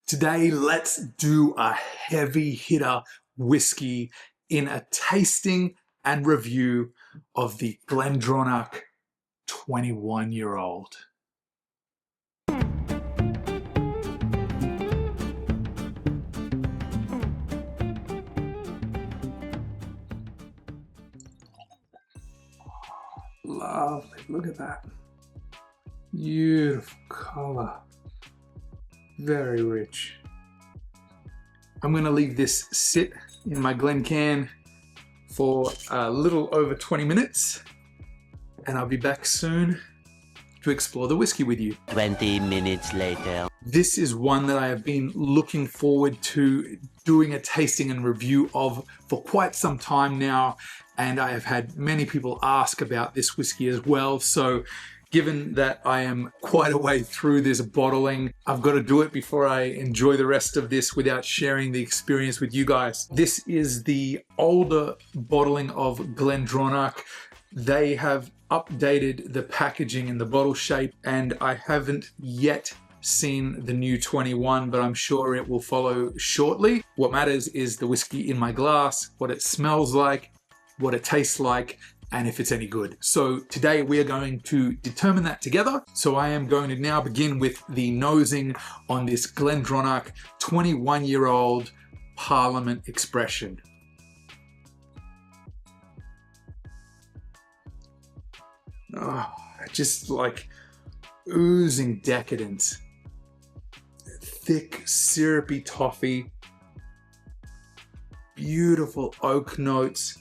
Today, let's do a heavy hitter whiskey in a tasting and review of the GlenDronach 21-year-old. Lovely, look at that. Beautiful color. Very rich. I'm gonna leave this sit in my Glen can for a little over 20 minutes and I'll be back soon to explore the whiskey with you. 20 minutes later. This is one that I have been looking forward to doing a tasting and review of for quite some time now, and I have had many people ask about this whiskey as well. So given that I am quite a way through this bottling, I've got to do it before I enjoy the rest of this without sharing the experience with you guys. This is the older bottling of GlenDronach. They have updated the packaging and the bottle shape, and I haven't yet seen the new 21, but I'm sure it will follow shortly. What matters is the whiskey in my glass, what it smells like, what it tastes like, and if it's any good. So today we are going to determine that together. So I am going to now begin with the nosing on this GlenDronach 21-year-old Parliament Expression. Oh, just like oozing decadence. Thick, syrupy toffee. Beautiful oak notes.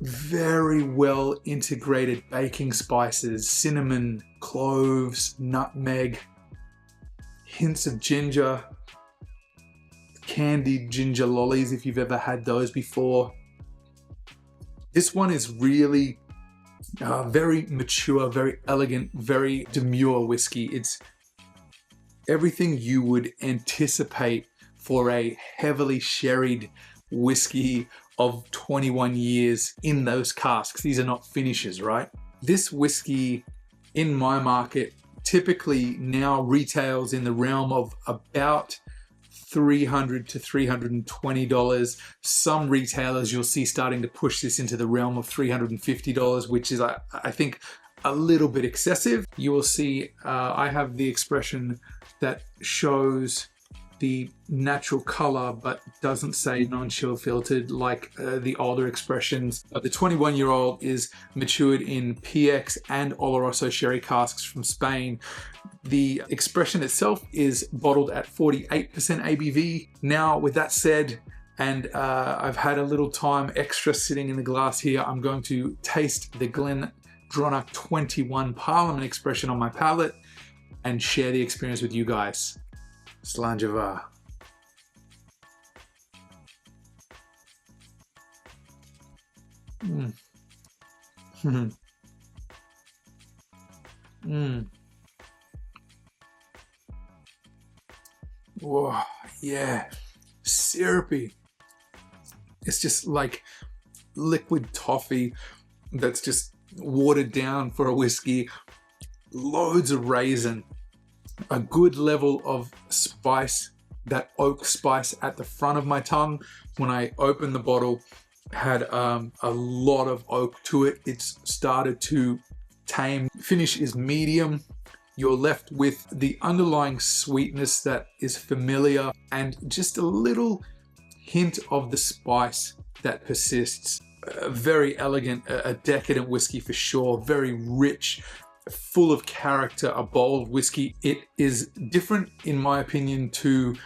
Very well integrated baking spices, cinnamon, cloves, nutmeg, hints of ginger, candied ginger lollies if you've ever had those before. This one is really very mature, very elegant, very demure whiskey. It's everything you would anticipate for a heavily sherried whiskey of 21 years in those casks. These are not finishes, right? This whiskey in my market typically now retails in the realm of about $300 to $320. Some retailers you'll see starting to push this into the realm of $350, which is, I think, a little bit excessive. You will see I have the expression that shows the natural color but doesn't say non-chill filtered like the older expressions. The 21-year-old is matured in PX and Oloroso sherry casks from Spain. The expression itself is bottled at 48% ABV. Now, with that said, and I've had a little time extra sitting in the glass here, I'm going to taste the GlenDronach 21 Parliament Expression on my palate and share the experience with you guys. Slanjava. Whoa, yeah, syrupy. It's just like liquid toffee that's just watered down for a whiskey. Loads of raisin. A good level of spice, that oak spice at the front of my tongue. When I opened the bottle, had a lot of oak to it. It's started to tame. Finish is medium. You're left with the underlying sweetness that is familiar and just a little hint of the spice that persists. Very elegant, a decadent whiskey for sure. Very rich, full of character, a bold whiskey. It is different, in my opinion, to,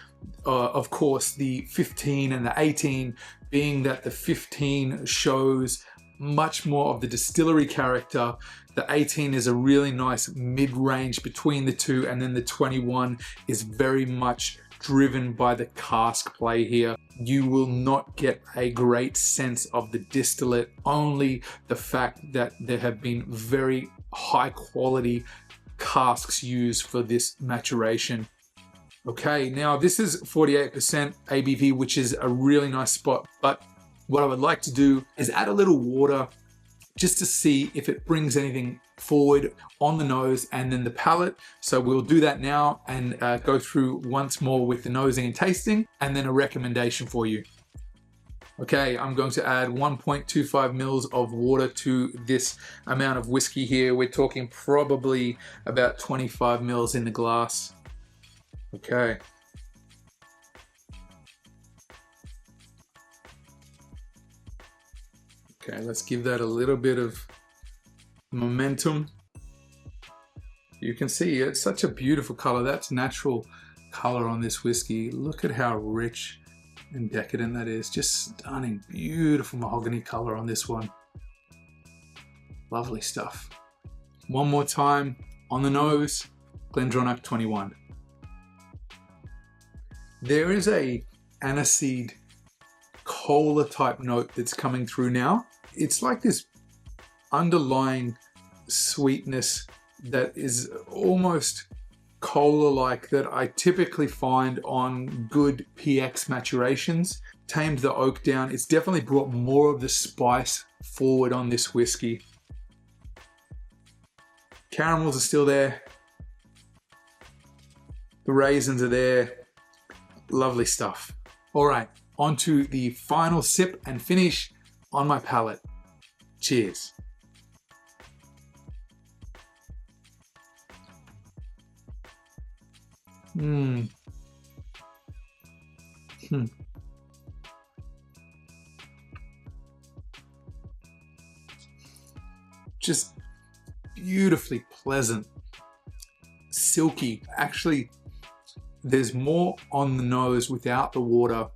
of course, the 15 and the 18, being that the 15 shows much more of the distillery character. The 18 is a really nice mid-range between the two, and then the 21 is very much driven by the cask play here. You will not get a great sense of the distillate, only the fact that there have been very high quality casks used for this maturation. Okay, now this is 48% ABV, which is a really nice spot, but what I would like to do is add a little water just to see if it brings anything forward on the nose and then the palate. So we'll do that now and go through once more with the nosing and tasting, and then a recommendation for you. Okay, I'm going to add 1.25 mils of water to this amount of whiskey here. We're talking probably about 25 mils in the glass. Okay. Okay, let's give that a little bit of momentum. You can see it's such a beautiful color. That's natural color on this whiskey. Look at how rich and decadent that is. Just stunning, beautiful mahogany color on this one. Lovely stuff. One more time on the nose, GlenDronach 21. There is a aniseed cola type note that's coming through now. It's like this underlying sweetness that is almost cola-like that I typically find on good PX maturations. Tamed the oak down. It's definitely brought more of the spice forward on this whiskey. Caramels are still there. The raisins are there. Lovely stuff. All right, on to the final sip and finish on my palate. Cheers. Just beautifully pleasant, silky. Actually, there's more on the nose without the water.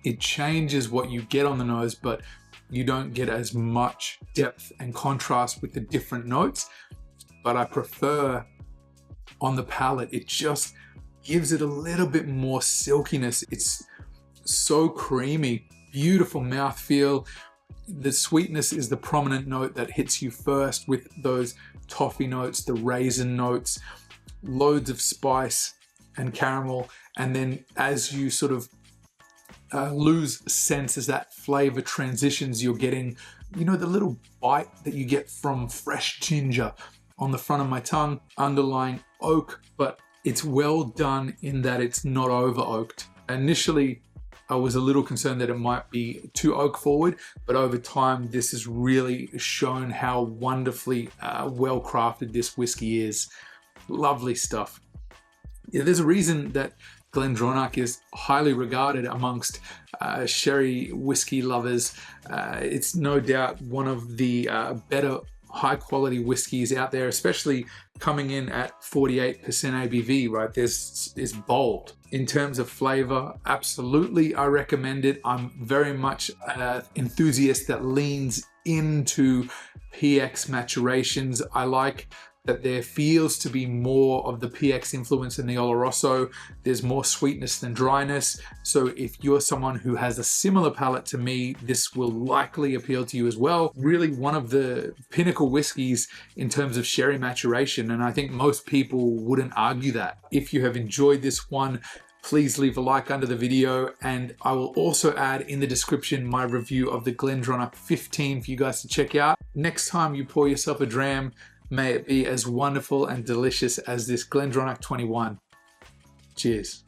It changes what you get on the nose, but you don't get as much depth and contrast with the different notes. But I prefer on the palate, it just gives it a little bit more silkiness. It's so creamy, beautiful mouthfeel. The sweetness is the prominent note that hits you first with those toffee notes, the raisin notes, loads of spice and caramel. And then as you sort of lose sense as that flavor transitions, you're getting, you know, the little bite that you get from fresh ginger on the front of my tongue, underlying oak, but it's well done in that it's not over oaked. Initially, I was a little concerned that it might be too oak forward, but over time, this has really shown how wonderfully well crafted this whiskey is. Lovely stuff. Yeah, there's a reason that GlenDronach is highly regarded amongst sherry whiskey lovers. It's no doubt one of the better high quality whiskeys out there, especially coming in at 48% ABV, right? This is bold. In terms of flavor, absolutely, I recommend it. I'm very much an enthusiast that leans into PX maturations. I like that there feels to be more of the PX influence in the Oloroso. There's more sweetness than dryness. So if you're someone who has a similar palate to me, this will likely appeal to you as well. Really one of the pinnacle whiskeys in terms of sherry maturation, and I think most people wouldn't argue that. If you have enjoyed this one, please leave a like under the video, and I will also add in the description my review of the GlenDronach 15 for you guys to check out. Next time you pour yourself a dram, may it be as wonderful and delicious as this GlenDronach 21. Cheers.